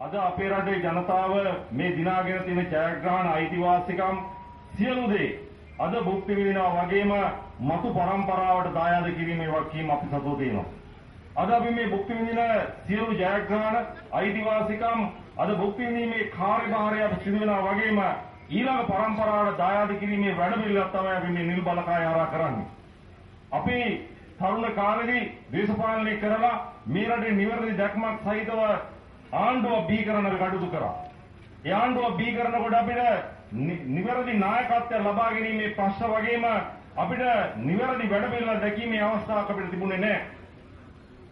අද අපේ රටේ ජනතාව මේ දිනාගෙන තියෙන ජයග්‍රහණ අයිතිවාසිකම් සියලු දේ අද භුක්ති විඳිනවා වගේම මතු පරම්පරාවට දායාද කිරීමේ වගකීම අපි සතුව තියෙනවා. අද අපි මේ භුක්ති විඳින සියලු ජයග්‍රහණ අයිතිවාසිකම් අද භුක්ති විඳීමේ කාර්යභාරය අපි සිදු වෙනවා වගේම ඊළඟ පරම්පරාවට දායාද කිරීමේ වැඩපිළිවෙලක් තමයි අපි මේ නිල් බලකාය හරහා කරන්නේ. අපි තරුණ කාලෙදී දේශපාලනය කරලා මේ රටේ නිවැරදි දැක්මක් සහිතව ආණ්ඩුව බීකරන කටයුතු කරා. ඒ ආණ්ඩුව බීකරනකොට අපිට නිවැරදි නායකත්වය ලබා ගැනීමේ ප්‍රශ්න වගේම අපිට නිවැරදි වැඩපිළිවෙල දැකීමේ අවස්ථාවක් අපිට තිබුණේ නැහැ.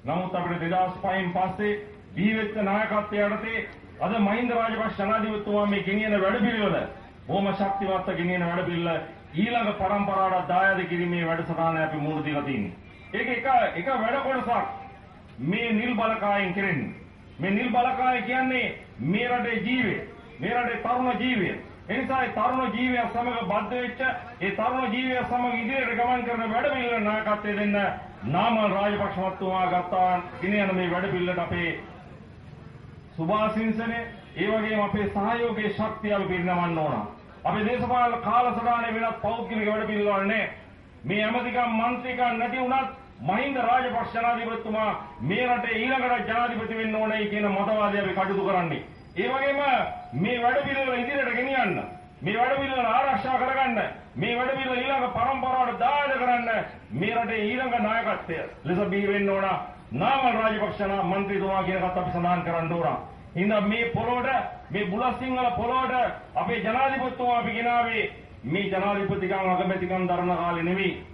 නමුත් අපිට 2005න් පස්සේ බී වෙච්ච නායකත්වය යටතේ අද මහින්ද රාජපක්ෂ ජනාධිපතිතුමා මේ ගෙනියන වැඩපිළිවෙල බොහොම ශක්තිමත්ව ගෙනියන වැඩපිළිවෙල ඊළඟ පරම්පරාවට දායාද කිරීමේ වැඩසටහන අපි මුහුණ දීලා තියෙන්නේ. ඒක එක වැඩ කොටසක් මේ නිල් බලකායෙන් කෙරෙන්නේ. මේ නිල් බලකාය කියන්නේ මේ රටේ ජීවය, මේ රටේ තරුණ ජීවය. එනිසා ඒ තරුණ ජීවය සමග බද්ධ වෙච්ච ඒ තරුණ ජීවය සමග ඉදිරියට ගමන් කරන වැඩපිළිවෙල නායකත්වය දෙන්න නාමල් රාජපක්ෂ මහත්මයා ගත්තා ගෙනියන මේ වැඩපිළිවෙලට අපේ සුභාසිංසනේ ඒ වගේම අපේ සහයෝගයේ ශක්තිය අපි පිරිනමන්න ඕන. අපේ දේශපාලන කාලසටහනේ වෙනත් පෞද්ගලික වැඩපිළිවෙල නැහැ. මේ ඇමතිකම් මන්ත්‍රීකම් නැති වුණත් මහින්ද රාජපක්ෂ ජනාධිපතිතුමා මේ රටේ ඊළඟට ජනාධිපති වෙන්න ඕනේ කියන මතවාදය අපි කටයුතු කරන්නේ. ඒ වගේම මේ වැඩපිළිවෙල ඉදිරියට ගෙනියන්න, මේ වැඩපිළිවෙල ආරක්ෂා කරගන්න, මේ වැඩපිළිවෙල ඊළඟ පරම්පරාවට දායාද කරන්න මේ රටේ ඊළඟ නායකත්වය ලෙස බිහි වෙන්න ඕන නාමල් රාජපක්ෂ මන්ත්‍රීතුමා කියන එකත් අපි සඳහන් කරන්න ඕන. හින්දා මේ පොළොවට මේ බුලත්සිංහල පොළොවට අපේ ජනාධිපතිතුමා අපි ගෙනාවේ මේ ජනාධිපතිකම් අගමැතිකම් දරන කාලේ නෙවෙයි.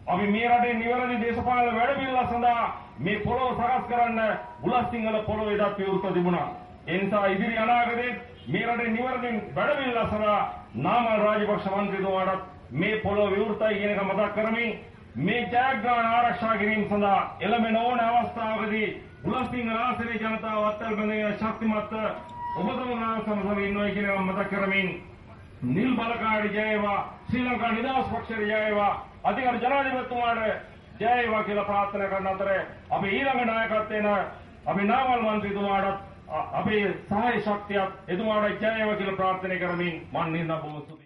අපි මේ රටේ නිවැරදි දේශපාලන වැඩපිළිවෙල සඳහා මේ පොළොව සකස් කරන්න බුලත්සිංහල පොළොව එදත් විවෘත තිබුණා. ඒ නිසා ඉදිරි අනාගතයේ මේ රටේ නිවැරදි වැඩපිළිවෙල සඳහා නාමල් රාජපක්ෂ මන්ත්‍රීතුමාට මේ පොළොව විවෘතයි කියන එක මතක් කරමින් මේ ජයග්‍රහණ ආරක්ෂා කිරීම සඳහා එළඹෙන ඕන අවස්ථාවකදී බුලත්සිංහල ආසනයේ ජනතාව අත්අල් බැඳගෙන ශක්තිමත් ඔබතුමා සමග ඉන්නවා කියන එක මතක් කරමින් නිල් බලකායට ජය වේවා, ශ්‍රී ලංකා නිදහස් පක්ෂයට ජය වේවා, අධිකාර ජනාධිපතිතුමාට ජය වේවා කියලා ප්‍රාර්ථනා කරන අතර අපි ඊළඟ නායකත්වයෙන් අපි නාමල් මන්ත්‍රීතුමාට අපේ සහාය ශක්තියත් එතුමාට ජය වේවා කියලා ප්‍රාර්ථනා කරමින් මම නින්දා බොහොම